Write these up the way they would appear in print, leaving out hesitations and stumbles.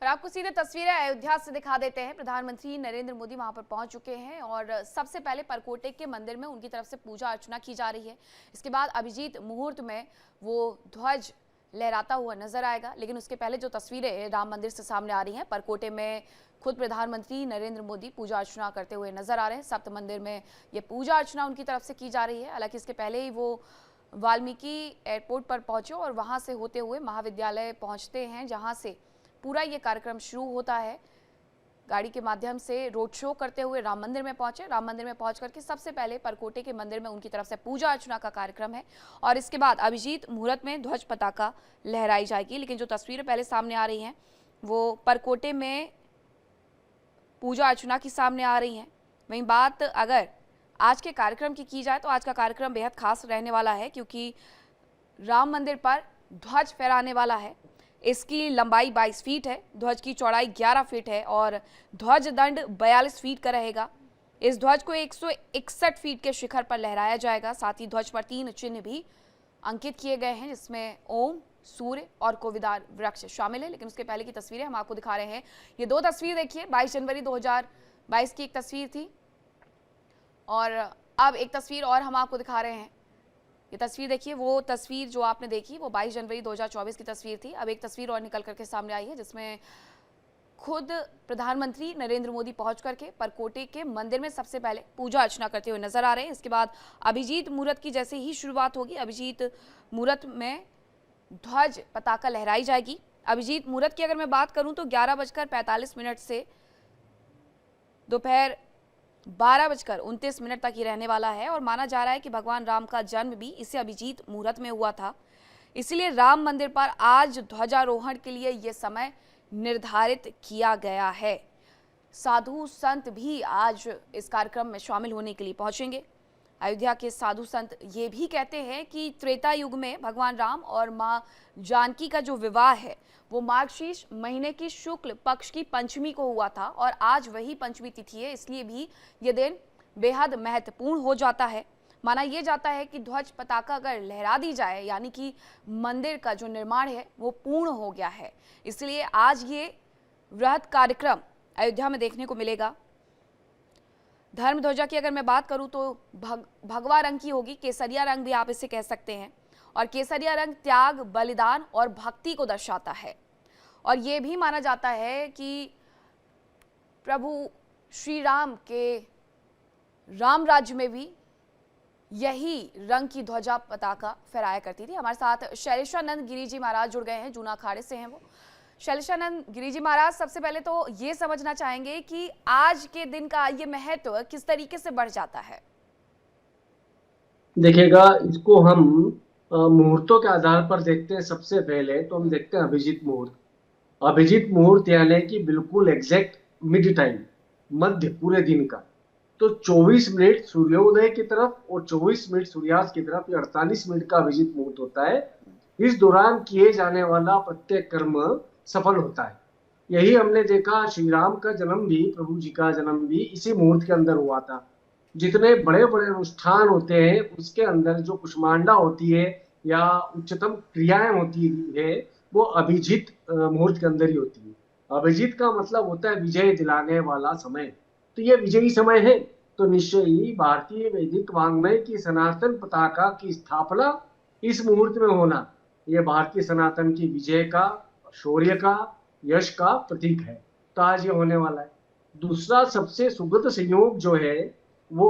और आपको सीधे तस्वीरें अयोध्या से दिखा देते हैं। प्रधानमंत्री नरेंद्र मोदी वहां पर पहुंच चुके हैं और सबसे पहले परकोटे के मंदिर में उनकी तरफ से पूजा अर्चना की जा रही है। इसके बाद अभिजीत मुहूर्त में वो ध्वज लहराता हुआ नजर आएगा। लेकिन उसके पहले जो तस्वीरें राम मंदिर से सामने आ रही हैं, परकोटे में खुद प्रधानमंत्री नरेंद्र मोदी पूजा अर्चना करते हुए नजर आ रहे हैं। सप्त मंदिर में ये पूजा अर्चना उनकी तरफ से की जा रही है। हालांकि इसके पहले ही वो वाल्मीकि एयरपोर्ट पर पहुंचे और वहां से होते हुए महाविद्यालय पहुंचते हैं, जहां से पूरा ये कार्यक्रम शुरू होता है। गाड़ी के माध्यम से रोड शो करते हुए राम मंदिर में पहुंचे। राम मंदिर में पहुंच करके सबसे पहले परकोटे के मंदिर में उनकी तरफ से पूजा अर्चना का कार्यक्रम है और इसके बाद अभिजीत मुहूर्त में ध्वज पताका लहराई जाएगी। लेकिन जो तस्वीरें पहले सामने आ रही हैं वो परकोटे में पूजा अर्चना की सामने आ रही हैं। वहीं बात अगर आज के कार्यक्रम की जाए तो आज का कार्यक्रम बेहद खास रहने वाला है, क्योंकि राम मंदिर पर ध्वज फहराने वाला है। इसकी लंबाई 22 फीट है, ध्वज की चौड़ाई 11 फीट है और ध्वज दंड 42 फीट का रहेगा। इस ध्वज को 161 फीट के शिखर पर लहराया जाएगा। साथ ही ध्वज पर 3 चिन्ह भी अंकित किए गए हैं, जिसमें ओम, सूर्य और कोविदार वृक्ष शामिल है। लेकिन उसके पहले की तस्वीरें हम आपको दिखा रहे हैं। ये दो तस्वीर देखिए, 22 जनवरी 2022 की एक तस्वीर थी और अब एक तस्वीर और हम आपको दिखा रहे हैं। ये तस्वीर देखिए, वो तस्वीर जो आपने देखी वो 22 जनवरी 2024 की तस्वीर थी। अब एक तस्वीर और निकल करके सामने आई है, जिसमें खुद प्रधानमंत्री नरेंद्र मोदी पहुंच करके परकोटे के मंदिर में सबसे पहले पूजा अर्चना करते हुए नजर आ रहे हैं। इसके बाद अभिजीत मुहूर्त की जैसे ही शुरुआत होगी, अभिजीत मुहूर्त में ध्वज पताका लहराई जाएगी। अभिजीत मुहूर्त की अगर मैं बात करूं तो 11:45 से दोपहर 12:29 तक ही रहने वाला है और माना जा रहा है कि भगवान राम का जन्म भी इसी अभिजीत मुहूर्त में हुआ था। इसलिए राम मंदिर पर आज ध्वजारोहण के लिए यह समय निर्धारित किया गया है। साधु संत भी आज इस कार्यक्रम में शामिल होने के लिए पहुंचेंगे। अयोध्या के साधु संत ये भी कहते हैं कि त्रेता युग में भगवान राम और मां जानकी का जो विवाह है वो मार्गशीर्ष महीने की शुक्ल पक्ष की पंचमी को हुआ था और आज वही पंचमी तिथि है। इसलिए भी ये दिन बेहद महत्वपूर्ण हो जाता है। माना यह जाता है कि ध्वज पताका अगर लहरा दी जाए, यानी कि मंदिर का जो निर्माण है वो पूर्ण हो गया है। इसलिए आज ये वृहद कार्यक्रम अयोध्या में देखने को मिलेगा। धर्म ध्वजा की अगर मैं बात करूं तो भगवा रंग की होगी, केसरिया रंग भी आप इसे कह सकते हैं। और केसरिया रंग त्याग, बलिदान और भक्ति को दर्शाता है। और ये भी माना जाता है कि प्रभु श्री राम के राम राज्य में भी यही रंग की ध्वजा पताका फहराया करती थी। हमारे साथ शैलेशानंद गिरी जी महाराज जुड़ गए हैं, जूना अखाड़े से हैं वो। शैलेशानंद गिरी जी महाराज, सबसे पहले तो ये समझना चाहेंगे कि आज के दिन का ये महत्व किस तरीके से बढ़ जाता है। देखिएगा, इसको हम मुहूर्तों के आधार पर देखते हैं। सबसे पहले तो हम देखते हैं अभिजीत मुहूर्त। अभिजीत मुहूर्त यानी कि बिल्कुल एग्जैक्ट मिड टाइम, मध्य पूरे दिन का। तो 24 मिनट सूर्योदय की तरफ और 24 मिनट सूर्यास्त की तरफ, ये 48 मिनट का अभिजीत मुहूर्त होता है। इस दौरान किए जाने वाला प्रत्येक कर्म सफल होता है। यही हमने देखा, श्री राम का जन्म भी, प्रभु जी का जन्म भी इसी मुहूर्त के अंदर हुआ था। जितने बड़े बड़े अनुष्ठान होते हैं उसके अंदर जो कुष्मांडा होती है या उच्चतम क्रियाएं होती है वो अभिजीत मुहूर्त के अंदर ही होती है। अभिजीत का मतलब होता है विजय दिलाने वाला समय। तो ये विजयी समय है। तो निश्चय ही भारतीय वैदिक वाङ्मय की सनातन पताका की स्थापना इस मुहूर्त में होना, यह भारतीय सनातन की विजय का, शौर्य का, यश का प्रतीक है। तो आज ये होने वाला है। दूसरा सबसे सुगत संयोग जो है वो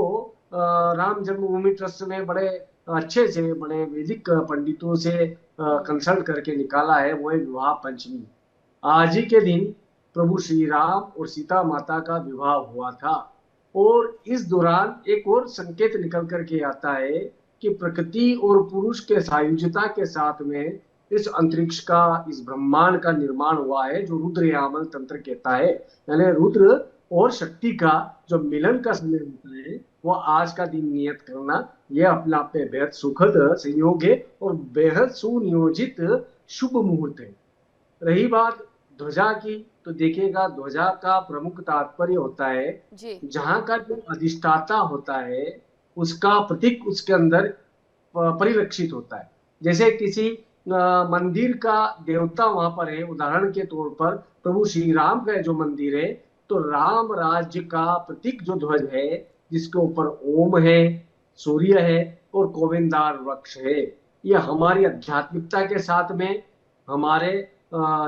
राम जन्मभूमि ट्रस्ट ने बड़े अच्छे से, बड़े वैदिक पंडितों से कंसल्ट करके निकाला है, वो है विवाह पंचमी। आज ही के दिन प्रभु श्री राम और सीता माता का विवाह हुआ था। और इस दौरान एक और संकेत निकल करके आता है कि प्रकृति और पुरुष के सायुज्यता के साथ में इस अंतरिक्ष का, इस ब्रह्मांड का निर्माण हुआ है, जो रुद्र यामल तंत्र कहता है। यानी रुद्र और शक्ति का जो मिलन का समय होता है वो आज का दिन नियत करना, यह अपने आप में बेहद सुखद संयोग है और बेहद सुनियोजित शुभ मुहूर्त है। रही बात ध्वजा की, तो देखिएगा ध्वजा का प्रमुख तात्पर्य होता है जहां का जो अधिष्ठाता होता है उसका प्रतीक उसके अंदर परिलक्षित होता है। जैसे किसी मंदिर का देवता वहां पर है। उदाहरण के तौर पर प्रभु श्री राम का जो मंदिर है, तो राम राज्य का प्रतीक जो ध्वज है, जिसके ऊपर ओम है, सूर्य है और गोविंदार वृक्ष है, ये हमारी आध्यात्मिकता के साथ में हमारे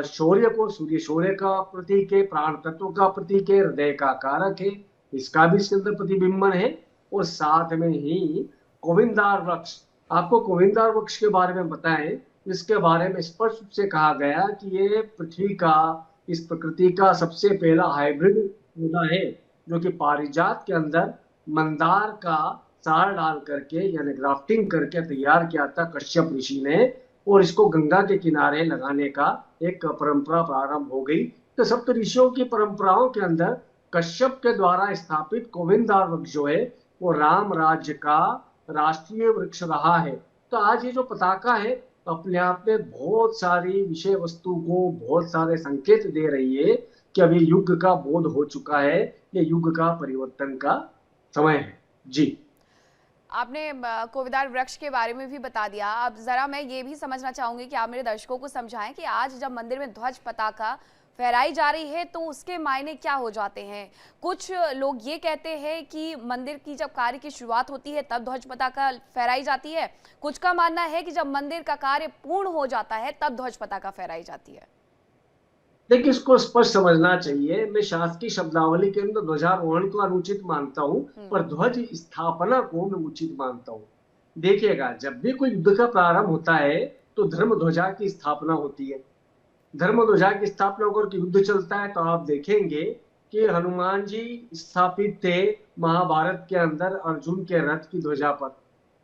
शौर्य को, सूर्य शौर्य का प्रतीक है, प्राण तत्व का प्रतीक है, हृदय का कारक है, इसका भी इसके अंदर प्रतिबिंबन है। और साथ में ही गोविंदार वृक्ष, आपको गोविंदार वृक्ष के बारे में बताएं, इसके बारे में स्पष्ट रूप से कहा गया कि ये पृथ्वी का, इस प्रकृति का सबसे पहला हाइब्रिड पौधा है, जो कि पारिजात के अंदर मंदार का सार डाल करके यानी ग्राफ्टिंग करके तैयार किया था कश्यप ऋषि ने, और इसको गंगा के किनारे लगाने का एक परंपरा प्रारंभ हो गई। तो सप्त ऋषियों की परंपराओं के अंदर कश्यप के द्वारा स्थापित गोविंदार वृक्ष जो है, वो राम राज्य का राष्ट्रीय वृक्ष रहा है। तो आज ये जो पताका है, अपने आप में बहुत सारी विषय वस्तु को बहुत सारे संकेत दे रही है कि अभी युग का बोध हो चुका है, ये युग का परिवर्तन का समय है। जी, आपने कोविदार वृक्ष के बारे में भी बता दिया। अब जरा मैं ये भी समझना चाहूंगी कि आप मेरे दर्शकों को समझाएं कि आज जब मंदिर में ध्वज पताका फहराई जा रही है तो उसके मायने क्या हो जाते हैं। कुछ लोग ये कहते हैं कि मंदिर की जब कार्य की शुरुआत होती है तब ध्वज पताका फहराई जाती है, कुछ का मानना है कि जब मंदिर का कार्य पूर्ण हो जाता है तब ध्वज पताका फहराई जाती है। देखिए इसको स्पष्ट समझना चाहिए। मैं शासकीय शब्दावली के अंदर ध्वजारोहण को अनुचित मानता हूँ, पर ध्वज स्थापना को मैं उचित मानता हूँ। देखिएगा, जब भी कोई युद्ध का प्रारंभ होता है तो धर्म ध्वजा की स्थापना होती है। धर्म ध्वजा की स्थापना होकर के युद्ध चलता है, तो आप देखेंगे कि हनुमान जी स्थापित थे महाभारत के अंदर अर्जुन के रथ की ध्वजा पर।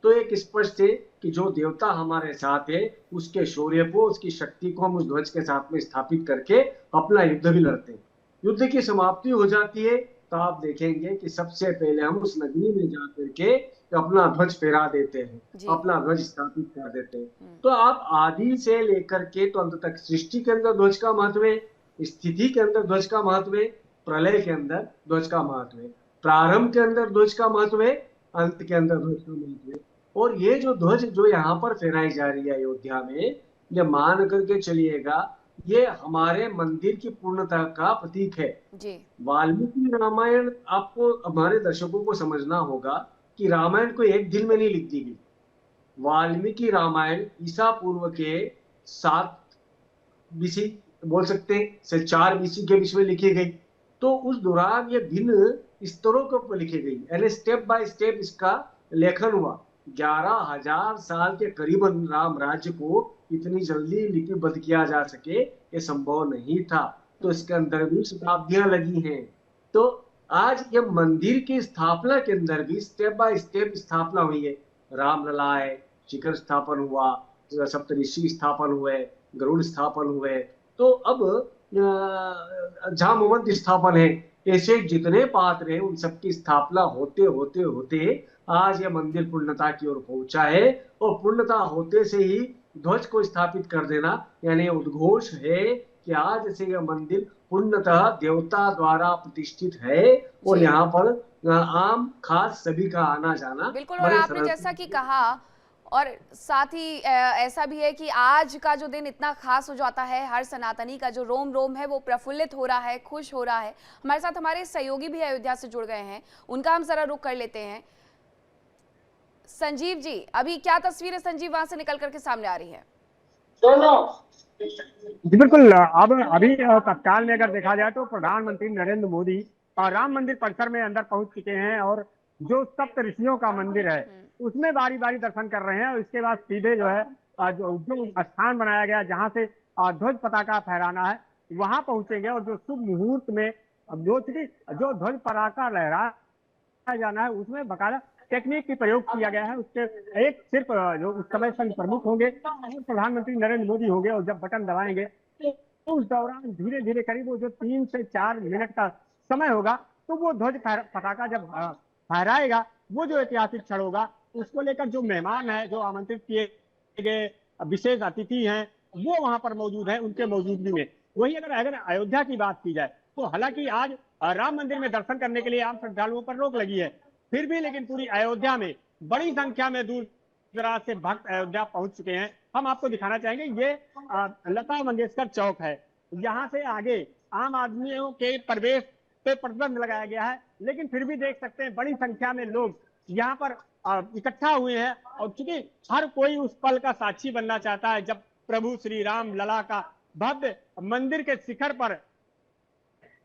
तो एक स्पष्ट है कि जो देवता हमारे साथ है, उसके शौर्य को, उसकी शक्ति को हम उस ध्वज के साथ में स्थापित करके अपना युद्ध भी लड़ते हैं। युद्ध की समाप्ति हो जाती है तो आप देखेंगे कि सबसे पहले हम उस नगरी में जा करके अपना ध्वज फहरा देते हैं, अपना ध्वज स्थापित कर देते हैं। तो आप आदि से लेकर के तो अंत तक सृष्टि के अंदर ध्वज का महत्व है, स्थिति के अंदर ध्वज का महत्व है, प्रलय के अंदर ध्वज का महत्व है, प्रारंभ के अंदर ध्वज का महत्व है, अंत के अंदर ध्वज का महत्व है। और ये जो ध्वज जो यहाँ पर फहराई जा रही है अयोध्या में, ये मान करके चलिएगा, ये हमारे मंदिर की पूर्णता का प्रतीक है। वाल्मीकि रामायण, आपको हमारे दर्शकों को समझना होगा कि रामायण को एक दिन में नहीं लिख दी गई। वाल्मीकि रामायण ईसा पूर्व के 7 बीसी बोल सकते हैं से 4 बीसी के बीच में लिखी गई। तो उस दौरान ये भिन्न स्तरों के ऊपर लिखी गई, यानी स्टेप बाय स्टेप इसका लेखन हुआ। 11,000 साल के करीबन राम राज्य को इतनी जल्दी लिपिबद्ध किया जा सके, ये संभव नहीं था। तो इसके अंदर भी शताब्दियां लगी हैं। तो आज ये मंदिर की स्थापना के अंदर भी स्टेप बाय स्टेप स्थापना हुई है। रामलला है, शिखर स्थापन हुआ, सप्तऋषि स्थापन हुए, गरुड़ स्थापन हुए, तो अब जामवंत स्थापन है। ऐसे जितने पात्र हैं उन सबकी स्थापना होते होते होते आज यह मंदिर पूर्णता की ओर पहुंचा है। और पूर्णता होते से ही ध्वज को स्थापित कर देना यानी उद्घोष है कि आज से यह मंदिर पूर्णतः देवता द्वारा प्रतिष्ठित है और यहाँ पर आम खास सभी का आना जाना बिल्कुल। और आपने जैसा कि कहा, और साथ ही ऐसा भी है कि आज का जो दिन इतना खास हो जाता है, हर सनातनी का जो रोम रोम है वो प्रफुल्लित हो रहा है, खुश हो रहा है। हमारे साथ हमारे सहयोगी भी अयोध्या से जुड़ गए हैं, उनका हम जरा रुख कर लेते हैं। संजीव जी, अभी क्या तस्वीरें संजीव वहां से निकल करके सामने आ रही है? जी बिल्कुल। अब अभी तत्काल में अगर देखा जाए तो प्रधानमंत्री नरेंद्र मोदी राम मंदिर परिसर में अंदर पहुंच चुके हैं और जो सप्त ऋषियों का मंदिर है उसमें बारी बारी दर्शन कर रहे हैं। और इसके बाद सीधे जो है जो स्थान बनाया गया जहां से ध्वज पताका फहराना है वहां पहुंचेंगे। और जो शुभ मुहूर्त में जो ध्वज पताका लहराया जाना है उसमें बकायदा टेक्निक की प्रयोग किया गया है। उसके एक सिर्फ जो उस समय संघ प्रमुख होंगे प्रधानमंत्री नरेंद्र मोदी होंगे और जब बटन दबाएंगे तो उस दौरान धीरे धीरे करीब वो जो 3 से 4 मिनट का समय होगा तो वो ध्वज पताका जब फहराएगा, वो जो ऐतिहासिक क्षण होगा उसको लेकर जो मेहमान है, जो आमंत्रित किए गए विशेष अतिथि हैं वो वहां पर मौजूद है, उनके मौजूदगी में। वही अगर अयोध्या की बात की जाए तो हालांकि आज राम मंदिर में दर्शन करने के लिए आम श्रद्धालुओं पर रोक लगी है, फिर भी लेकिन पूरी अयोध्या में बड़ी संख्या में दूर दराज से भक्त अयोध्या पहुंच चुके हैं। हम आपको दिखाना चाहेंगे। ये लता मंगेशकर चौक है। यहाँ से आगे आम आदमियों के प्रवेश पे प्रतिबंध लगाया गया है, लेकिन फिर भी देख सकते हैं बड़ी संख्या में लोग यहाँ पर इकट्ठा हुए हैं। और चूंकि हर कोई उस पल का साक्षी बनना चाहता है जब प्रभु श्री राम लला का भव्य मंदिर के शिखर पर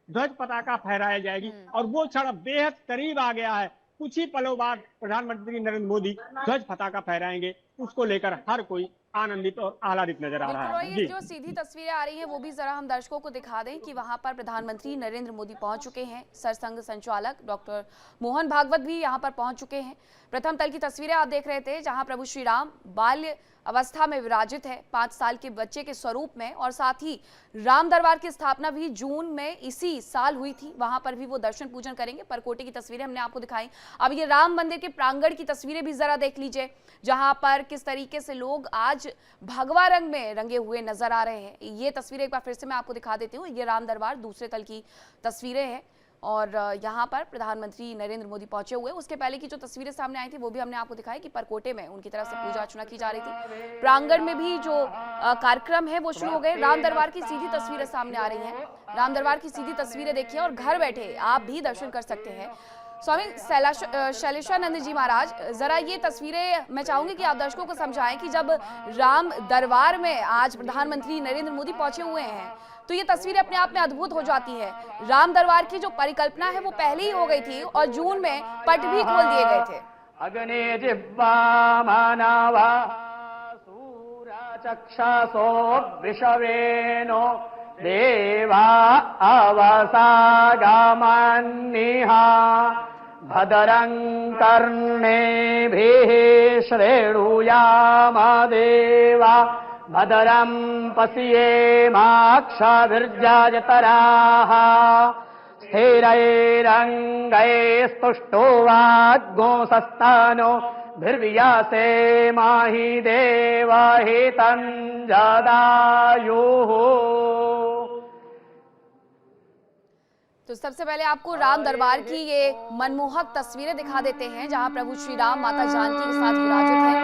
ध्वज पताका फहराई जाएगी, और वो क्षण बेहद करीब आ गया है। कुछ ही पलों बाद प्रधानमंत्री नरेंद्र मोदी ध्वज पताका फहराएंगे, उसको लेकर हर कोई आनंदित और आह्लादित नजर आ रहा है। ये जो सीधी तस्वीरें आ रही हैं वो भी जरा हम दर्शकों को दिखा दें कि वहां पर प्रधानमंत्री नरेंद्र मोदी पहुंच चुके हैं। सरसंघ संचालक डॉक्टर मोहन भागवत भी यहां पर पहुंच चुके हैं। प्रथम तल की तस्वीरें आप देख रहे थे जहां प्रभु श्री राम बाल्य अवस्था में विराजित है 5 साल के बच्चे के स्वरूप में, और साथ ही राम दरबार की स्थापना भी जून में इसी साल हुई थी। वहां पर भी वो दर्शन पूजन करेंगे। परकोटे की तस्वीरें हमने आपको दिखाई। अब ये राम मंदिर के प्रांगण की तस्वीरें भी जरा देख लीजिए, जहां पर किस तरीके से लोग आज भगवा रंग में रंगे हुए नजर आ रहे हैं। ये तस्वीरें एक बार फिर से मैं आपको दिखा देती हूँ। ये राम दरबार दूसरे तल की तस्वीरें हैं, और यहाँ पर प्रधानमंत्री नरेंद्र मोदी पहुंचे हुए। उसके पहले की जो तस्वीरें सामने आई थी वो भी हमने आपको दिखाई कि परकोटे में उनकी तरफ से पूजा अर्चना की जा रही थी। प्रांगण में भी जो कार्यक्रम है वो शुरू हो गए। राम दरबार की सीधी तस्वीरें सामने आ रही हैं। राम दरबार की सीधी तस्वीरें देखिए, और घर बैठे आप भी दर्शन कर सकते हैं। स्वामी शैलेशानंद जी महाराज, जरा ये तस्वीरें मैं चाहूंगी कि आप दर्शकों को समझाएं कि जब राम दरबार में आज प्रधानमंत्री नरेंद्र मोदी पहुंचे हुए हैं तो ये तस्वीरें अपने आप में अद्भुत हो जाती है। राम दरबार की जो परिकल्पना है वो पहले ही हो गई थी, और जून में पट भी खोल दिए गए थे। अग्नि जिह्वा मानवा सूरचक्षसो विषवेनो देवा अवसागमन्निहा भद्रं कर्णेभिः श्रेणुयाम देवा भद्रं पश्येमाक्षभिर्यजतराः स्थिरैरङ्गैस्तुष्टुवाग्गोंसस्तनो भिर्व्यासेमाहि देवहितं जदायुः। तो सबसे पहले आपको राम दरबार की ये मनमोहक तस्वीरें दिखा देते हैं जहां प्रभु श्री राम माता जानकी के साथ विराजित हैं।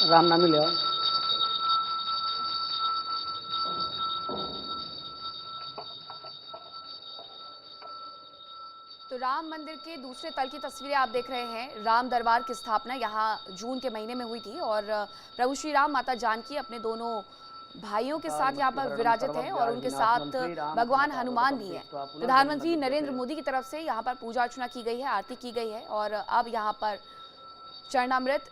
राम नाम ले आओ। तो राम मंदिर के दूसरे तल की तस्वीरें आप देख रहे हैं। राम दरबार की स्थापना यहाँ जून के महीने में हुई थी, और प्रभु श्री राम माता जानकी अपने दोनों भाइयों के साथ यहाँ पर विराजित है, और उनके साथ भगवान हनुमान भी हैं। प्रधानमंत्री नरेंद्र मोदी की तरफ से यहाँ पर पूजा अर्चना की गई है, आरती की गई है, और अब यहाँ पर चरणामृत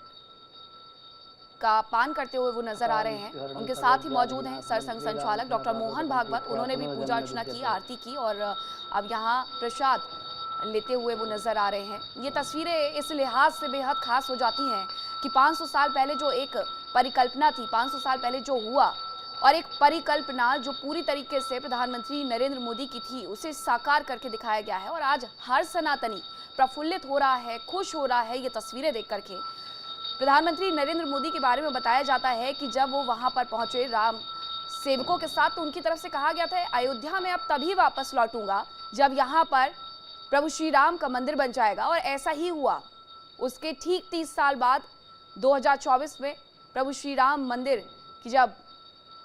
का पान करते हुए वो नजर आ रहे हैं। उनके साथ ही मौजूद हैं सरसंघ संचालक डॉक्टर मोहन भागवत। उन्होंने भी पूजा अर्चना की, आरती की, और अब यहाँ प्रसाद लेते हुए वो नजर आ रहे हैं। ये तस्वीरें इस लिहाज से बेहद खास हो जाती हैं कि 500 साल पहले जो एक परिकल्पना थी, 500 साल पहले जो हुआ और एक परिकल्पना जो पूरी तरीके से प्रधानमंत्री नरेंद्र मोदी की थी उसे साकार करके दिखाया गया है। और आज हर सनातनी प्रफुल्लित हो रहा है, खुश हो रहा है ये तस्वीरें देख करके। प्रधानमंत्री नरेंद्र मोदी के बारे में बताया जाता है कि जब वो वहां पर पहुंचे राम सेवकों के साथ, तो उनकी तरफ से कहा गया था अयोध्या में अब तभी वापस लौटूंगा जब यहाँ पर प्रभु श्री राम का मंदिर बन जाएगा। और ऐसा ही हुआ। उसके ठीक 30 साल बाद 2024 में प्रभु श्री राम मंदिर की जब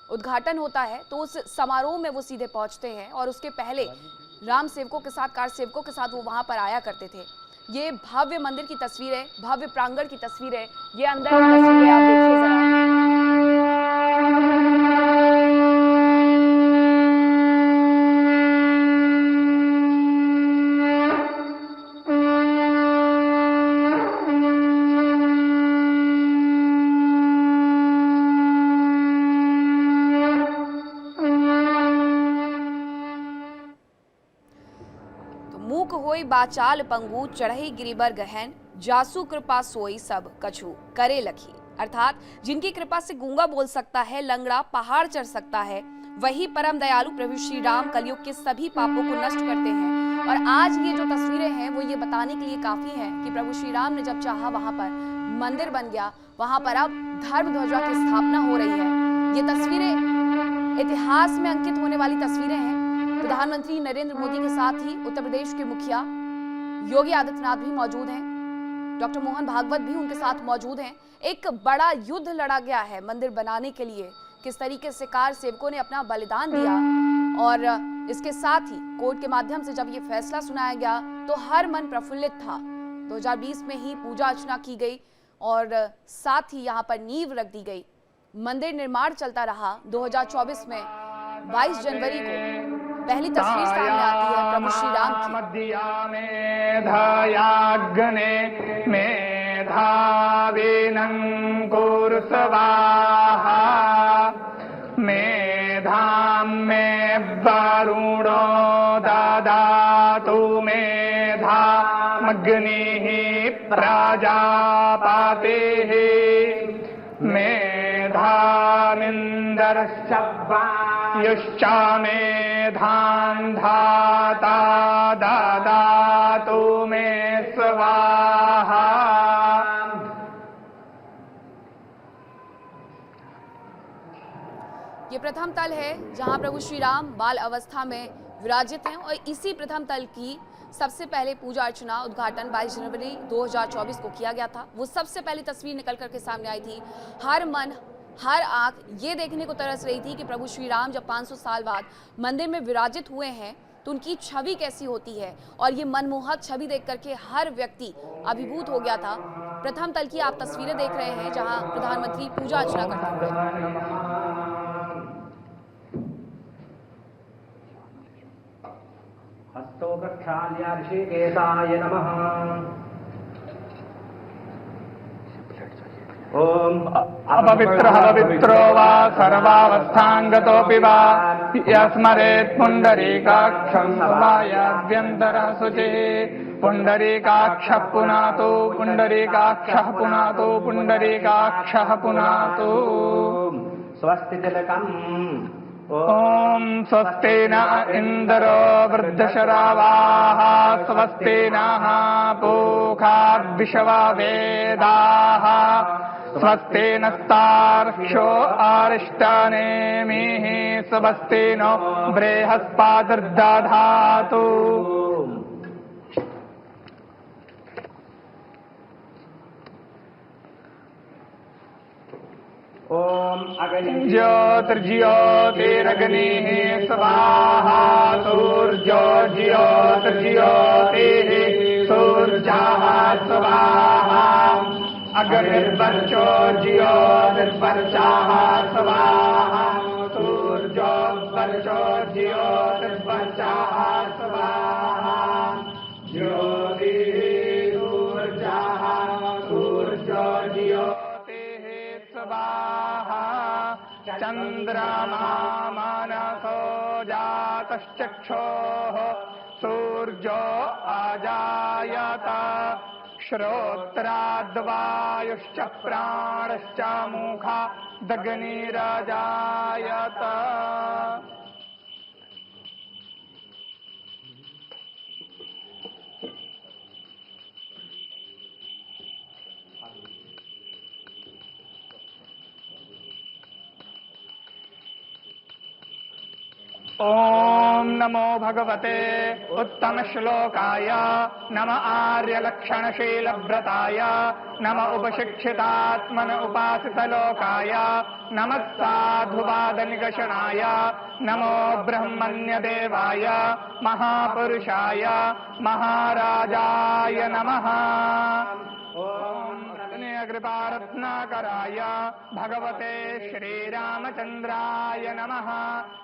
उद्घाटन होता है तो उस समारोह में वो सीधे पहुंचते हैं। और उसके पहले राम सेवकों के साथ, कार सेवकों के साथ वो वहां पर आया करते थे। ये भव्य मंदिर की तस्वीरें, भव्य प्रांगण की तस्वीरें, ये अंदर की तस्वीरें आप देखिए जरा। मूक होई बाचाल पंगु चढ़ई गिरिबर गहन जासु कृपा सोई सब कछु करे लखी। अर्थात जिनकी कृपा से गूंगा बोल सकता है, लंगड़ा पहाड़ चढ़ सकता है, वही परम दयालु प्रभु श्री राम कलयुग के सभी पापों को नष्ट करते हैं। और आज ये जो तस्वीरें हैं वो ये बताने के लिए काफी है कि प्रभु श्री राम ने जब चाहा वहां पर मंदिर बन गया, वहां पर अब धर्म ध्वजा की स्थापना हो रही है। ये तस्वीरें इतिहास में अंकित होने वाली तस्वीरें हैं। प्रधानमंत्री नरेंद्र मोदी के साथ ही उत्तर प्रदेश के मुखिया योगी आदित्यनाथ भी मौजूद हैं, डॉक्टर मोहन भागवत भी उनके साथ मौजूद हैं। एक बड़ा युद्ध लड़ा गया है मंदिर बनाने के लिए, किस तरीके से कार सेवकों ने अपना बलिदान दिया। और इसके साथ ही कोर्ट के माध्यम से जब ये फैसला सुनाया गया तो हर मन प्रफुल्लित था। 2020 में ही पूजा अर्चना की गई और साथ ही यहाँ पर नींव रख दी गई। मंदिर निर्माण चलता रहा। 2024 में 22 जनवरी को पहली तस्वीर सामने आती है प्रभु श्री राम की। मेधायाग्ने मेधाविनं कुरु स्वाहा मेधां मे वरुणो ददातु मेधामग्निः प्रजापतिः मेधामिन्द्रश्च वायुश्च मेधां धाता ददातु मे स्वाहा। ये प्रथम तल है जहां प्रभु श्री राम बाल अवस्था में विराजित हैं। और इसी प्रथम तल की सबसे पहले पूजा अर्चना उद्घाटन 22 जनवरी 2024 को किया गया था। वो सबसे पहली तस्वीर निकल करके सामने आई थी। हर मन, हर आंख ये देखने को तरस रही थी कि प्रभु श्री राम जब 500 साल बाद मंदिर में विराजित हुए हैं तो उनकी छवि कैसी होती है। और ये मनमोहक छवि देख करके हर व्यक्ति अभिभूत हो गया था। प्रथम तल की आप तस्वीरें देख रहे हैं जहां प्रधानमंत्री पूजा अर्चना करते हुए। हस्तो प्रक्षाल्य ऋषिकेशाय नमः। ओम अपवित्रः पवित्रो वा सर्वावस्थांगतोऽपि वा यस्मरेत् पुण्डरीकाक्षं वायाभ्यन्तरः शुचिः पुण्डरीकाक्षः पुनातु पुण्डरीकाक्षः पुनातु पुण्डरीकाक्षः पुनातु। स्वस्ति तिलकम्। ओम स्वस्ति न इंद्रो वृद्धशरावाः स्वस्ति नः पूषा विश्ववेदाः स्वस्ति नस्तार्क्ष्यो अरिष्टनेमिः स्वस्ति नो बृहस्पतिर्दधातु। ओम ज्योतिर्ज्योतिरग्निः स्वाहा सूर्योर्ज्योतिर्ज्योतिः सूर्यः स्वाहा अग्निर्वर्चो ज्योतिर्वर्चः स्वाहा सूर्योर्वर्चो ज्योतिर्वर्चः स्वाहा ज्योतिः सूर्यः सूर्यो ज्योतिः स्वाहा चंद्रमा मनसो जातश्चक्षुः सूर्यो अजायत श्रोत्राद्वायुश्च प्राणश्च मुखा दग्निरजायत। ओम नमो भगवते उत्तम श्लोकाय नम आर्यलक्षणशील व्रताय नम उपशिक्षितात्मन उपासित लोकाय नमः साधुवाद निगषणाय नमो ब्रह्मण्य देवाय महापुरुषाय महाराजाय नमः। ओम कृपारत्नाकराय भगवते श्रीरामचंद्राय नमः।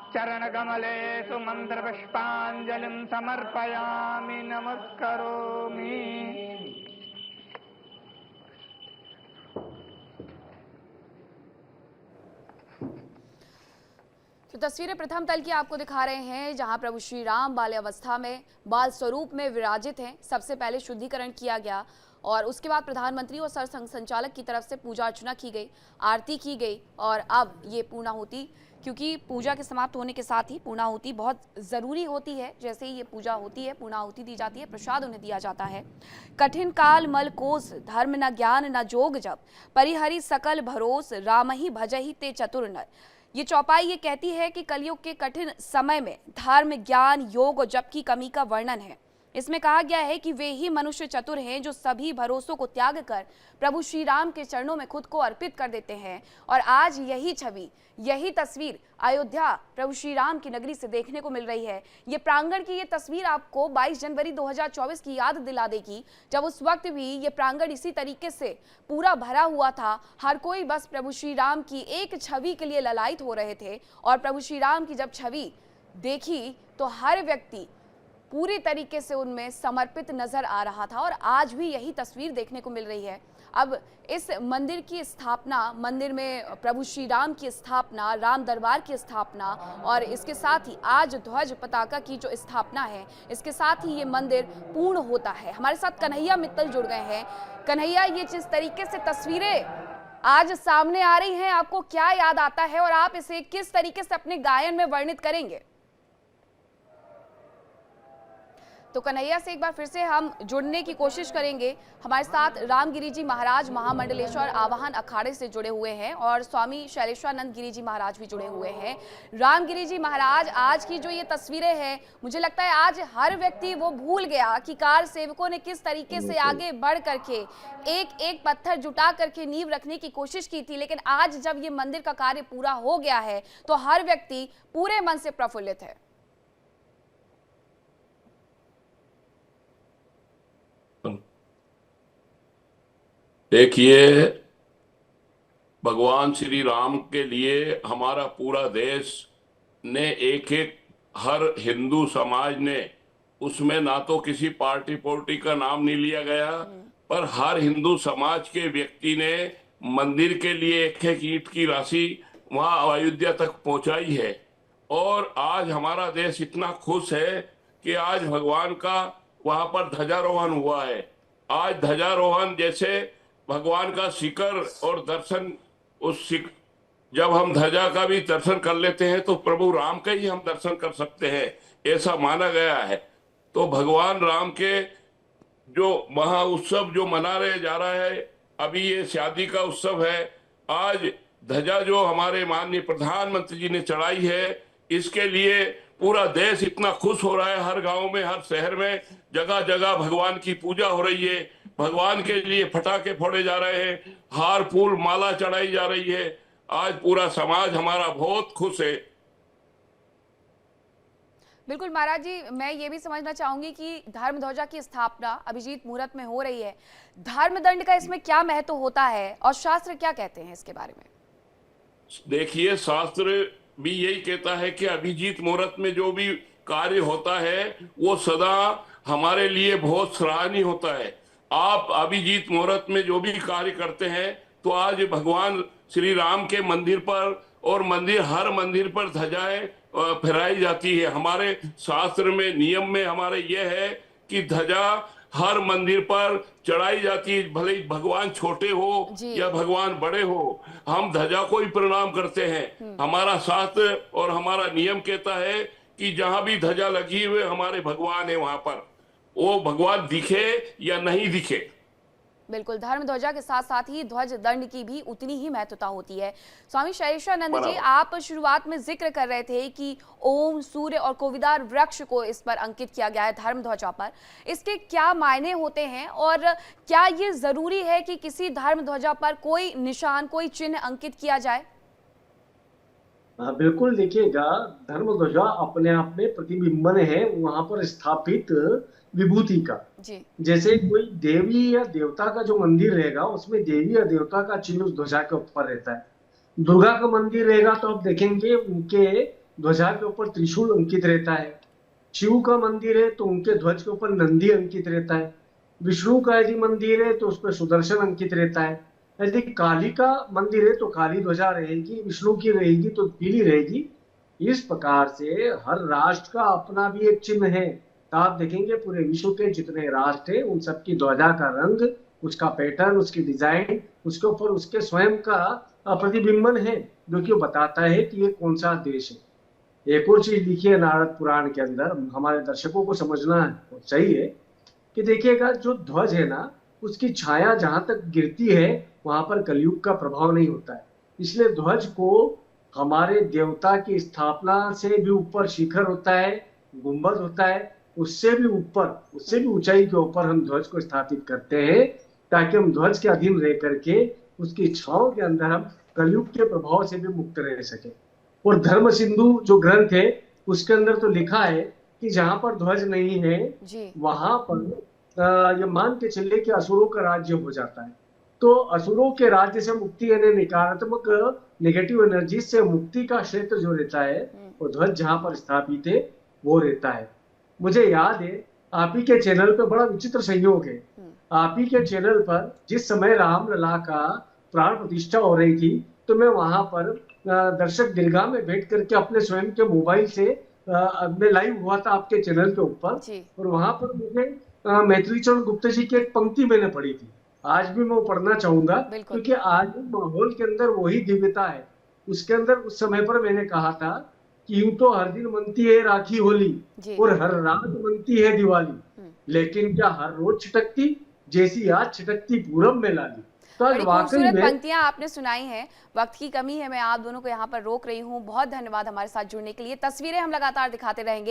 चरणकमलेषु मन्त्रपुष्पाञ्जलिं समर्पयामि नमस्करोमि। तो तस्वीरें प्रथम तल की आपको दिखा रहे हैं जहां प्रभु श्री राम बाल्य अवस्था में बाल स्वरूप में विराजित हैं। सबसे पहले शुद्धिकरण किया गया और उसके बाद प्रधानमंत्री और सरसंघ संचालक की तरफ से पूजा अर्चना की गई, आरती की गई और अब ये पूर्णाहुति, क्योंकि पूजा के समाप्त होने के साथ ही पूर्णाहुति बहुत ज़रूरी होती है। जैसे ही ये पूजा होती है पूर्णाहुति दी जाती है, प्रसाद उन्हें दिया जाता है। कठिन काल मल कोस धर्म न ज्ञान न जोग जब परिहरि सकल भरोस राम ही भजहि ते चतुर नर। ये चौपाई ये कहती है कि कलयुग के कठिन समय में धर्म ज्ञान योग और जप की कमी का वर्णन है। इसमें कहा गया है कि वे ही मनुष्य चतुर हैं जो सभी भरोसों को त्याग कर प्रभु श्री राम के चरणों में खुद को अर्पित कर देते हैं। और आज यही छवि, यही तस्वीर अयोध्या प्रभु श्री राम की नगरी से देखने को मिल रही है। ये प्रांगण की ये तस्वीर आपको 22 जनवरी 2024 की याद दिला देगी, जब उस वक्त भी ये प्रांगण इसी तरीके से पूरा भरा हुआ था। हर कोई बस प्रभु श्री राम की एक छवि के लिए ललायित हो रहे थे और प्रभु श्री राम की जब छवि देखी तो हर व्यक्ति पूरी तरीके से उनमें समर्पित नजर आ रहा था। और आज भी यही तस्वीर देखने को मिल रही है। अब इस मंदिर की स्थापना, मंदिर में प्रभु श्री राम की स्थापना, राम दरबार की स्थापना और इसके साथ ही आज ध्वज पताका की जो स्थापना है, इसके साथ ही ये मंदिर पूर्ण होता है। हमारे साथ कन्हैया मित्तल जुड़ गए हैं। कन्हैया, ये जिस तरीके से तस्वीरें आज सामने आ रही हैं, आपको क्या याद आता है और आप इसे किस तरीके से अपने गायन में वर्णित करेंगे? तो कन्हैया से एक बार फिर से हम जुड़ने की कोशिश करेंगे। हमारे साथ रामगिरी जी महाराज महामंडलेश्वर आवाहन अखाड़े से जुड़े हुए हैं और स्वामी शैलेश्वरानंद गिरी जी महाराज भी जुड़े हुए हैं। रामगिरी जी महाराज, आज की जो ये तस्वीरें हैं, मुझे लगता है आज हर व्यक्ति वो भूल गया कि कार सेवकों ने किस तरीके से आगे बढ़ करके एक एक पत्थर जुटा करके नींव रखने की कोशिश की थी। लेकिन आज जब ये मंदिर का कार्य पूरा हो गया है तो हर व्यक्ति पूरे मन से प्रफुल्लित है। देखिए, भगवान श्री राम के लिए हमारा पूरा देश ने एक हर हिंदू समाज ने, उसमें ना तो किसी पार्टी का नाम नहीं लिया गया, पर हर हिंदू समाज के व्यक्ति ने मंदिर के लिए एक ईंट की राशि वहां अयोध्या तक पहुंचाई है। और आज हमारा देश इतना खुश है कि आज भगवान का वहां पर ध्वजारोहण हुआ है। आज ध्वजारोहण जैसे भगवान का शिखर और दर्शन, जब हम ध्वजा का भी दर्शन कर लेते हैं तो प्रभु राम का ही हम दर्शन कर सकते हैं, ऐसा माना गया है। तो भगवान राम के जो महा उत्सव जो मना रहे जा रहा है, अभी ये शादी का उत्सव है। आज ध्वजा जो हमारे माननीय प्रधानमंत्री जी ने चढ़ाई है, इसके लिए पूरा देश इतना खुश हो रहा है। हर गांव में, हर शहर में, जगह जगह भगवान की पूजा हो रही है। भगवान के लिए पटाखे फोड़े जा रहे हैं, हार फूल माला चढ़ाई जा रही है। आज पूरा समाज हमारा बहुत खुश है। बिल्कुल महाराज जी, मैं ये भी समझना चाहूंगी कि धर्म ध्वजा की स्थापना अभिजीत मुहूर्त में हो रही है। धर्म दंड का इसमें क्या महत्व होता है और शास्त्र क्या कहते हैं इसके बारे में? देखिए, शास्त्र भी यही कहता है कि अभिजीत मुहूर्त में जो भी कार्य होता है वो सदा हमारे लिए बहुत सराहनीय होता है। आप अभिजीत मुहूर्त में जो भी कार्य करते हैं, तो आज भगवान श्री राम के मंदिर पर और हर मंदिर पर ध्वजाएं फहराई जाती है। हमारे शास्त्र में, नियम में हमारे ये है कि ध्वजा हर मंदिर पर चढ़ाई जाती है, भले ही भगवान छोटे हो जी। या भगवान बड़े हो, हम ध्वजा को ही प्रणाम करते हैं। हमारा शास्त्र और हमारा नियम कहता है कि जहां भी ध्वजा लगी हुई हमारे भगवान है, वहां पर वो भगवान दिखे या नहीं दिखे। बिल्कुल, धर्म ध्वजा के साथ साथ ही ध्वज दंड की भी उतनी ही महत्वता होती है। स्वामी शैलेशानंद जी, बराबर। आप शुरुआत में जिक्र कर रहे थे कि ओम, सूर्य और कोविदार वृक्ष को इस पर अंकित किया गया है धर्म ध्वजा पर। इसके क्या मायने होते हैं और क्या ये जरूरी है कि किसी धर्म ध्वजा पर कोई निशान, कोई चिन्ह अंकित किया जाए? हाँ, बिल्कुल। देखिएगा, धर्म ध्वजा अपने आप में प्रतिबिंबन है वहां पर स्थापित विभूति का। जी। जैसे कोई देवी या देवता का जो मंदिर रहेगा उसमें देवी या देवता का चिन्ह उस ध्वजा के ऊपर रहता है। दुर्गा का मंदिर रहेगा तो आप देखेंगे उनके ध्वजा के ऊपर त्रिशूल अंकित रहता है। शिव का मंदिर है तो उनके ध्वज के ऊपर नंदी अंकित रहता है। विष्णु का यदि मंदिर है तो उस पर सुदर्शन अंकित रहता है। यदि काली का मंदिर है तो काली ध्वजा रहेगी, विष्णु की रहेगी तो पीली रहेगी। इस प्रकार से हर राष्ट्र का अपना भी एक चिन्ह है। तो आप देखेंगे पूरे विश्व के जितने राष्ट्र हैं उन सबकी ध्वजा का रंग, उसका पैटर्न, उसकी डिजाइन, उसके ऊपर उसके स्वयं का प्रतिबिंबन है जो कि बताता है कि ये कौन सा देश है। एक और चीज लिखी है नारद पुराण के अंदर, हमारे दर्शकों को समझना सही है कि देखिएगा जो ध्वज है ना उसकी छाया जहां तक गिरती है वहां पर कलयुग का प्रभाव नहीं होता है। इसलिए ध्वज को हमारे देवता की स्थापना से भी ऊपर शिखर होता है, गुंबद होता है, उससे भी ऊपर, उससे भी ऊंचाई के ऊपर हम ध्वज को स्थापित करते हैं ताकि हम ध्वज के अधीन रह करके उसकी छांव के अंदर हम कलयुग के प्रभाव से भी मुक्त रह सके। और धर्म सिंधु जो ग्रंथ है उसके अंदर तो लिखा है कि जहां पर ध्वज नहीं है जी। वहां पर ये मान के चले कि असुरों का राज्य हो जाता है। तो असुरों के राज्य से मुक्ति यानी नकारात्मक नेगेटिव एनर्जी से मुक्ति का क्षेत्र जो रहता है वो ध्वज जहां पर स्थापित है वो रहता है। मुझे याद है आप ही के चैनल पे बड़ा विचित्र संयोग है। आप ही के चैनल पर जिस समय रामलला का प्राण प्रतिष्ठा हो रही थी तो मैं वहां पर दर्शक दीर्घा में बैठ करके अपने स्वयं के मोबाइल से मैं लाइव हुआ था आपके चैनल के ऊपर। जी। और वहां पर मुझे मैथिली चरण गुप्ता जी की एक पंक्ति मैंने पढ़ी थी, आज भी मैं वो पढ़ना चाहूंगा बिल्कुल। क्योंकि आज माहौल के अंदर वही दिव्यता है। उसके अंदर उस समय पर मैंने कहा था कि यूं तो हर दिन मनती है राखी होली जी। और हर रात मनती है दिवाली, लेकिन क्या हर रोज छिटकती, जैसी आज छिटकती पूरब में लाली। तो आज बड़ी वाकई खूबसूरत में पंक्तियां आपने सुनाई हैं। वक्त की कमी है, मैं आप दोनों को यहाँ पर रोक रही हूँ। बहुत धन्यवाद हमारे साथ जुड़ने के लिए। तस्वीरें हम लगातार दिखाते रहेंगे।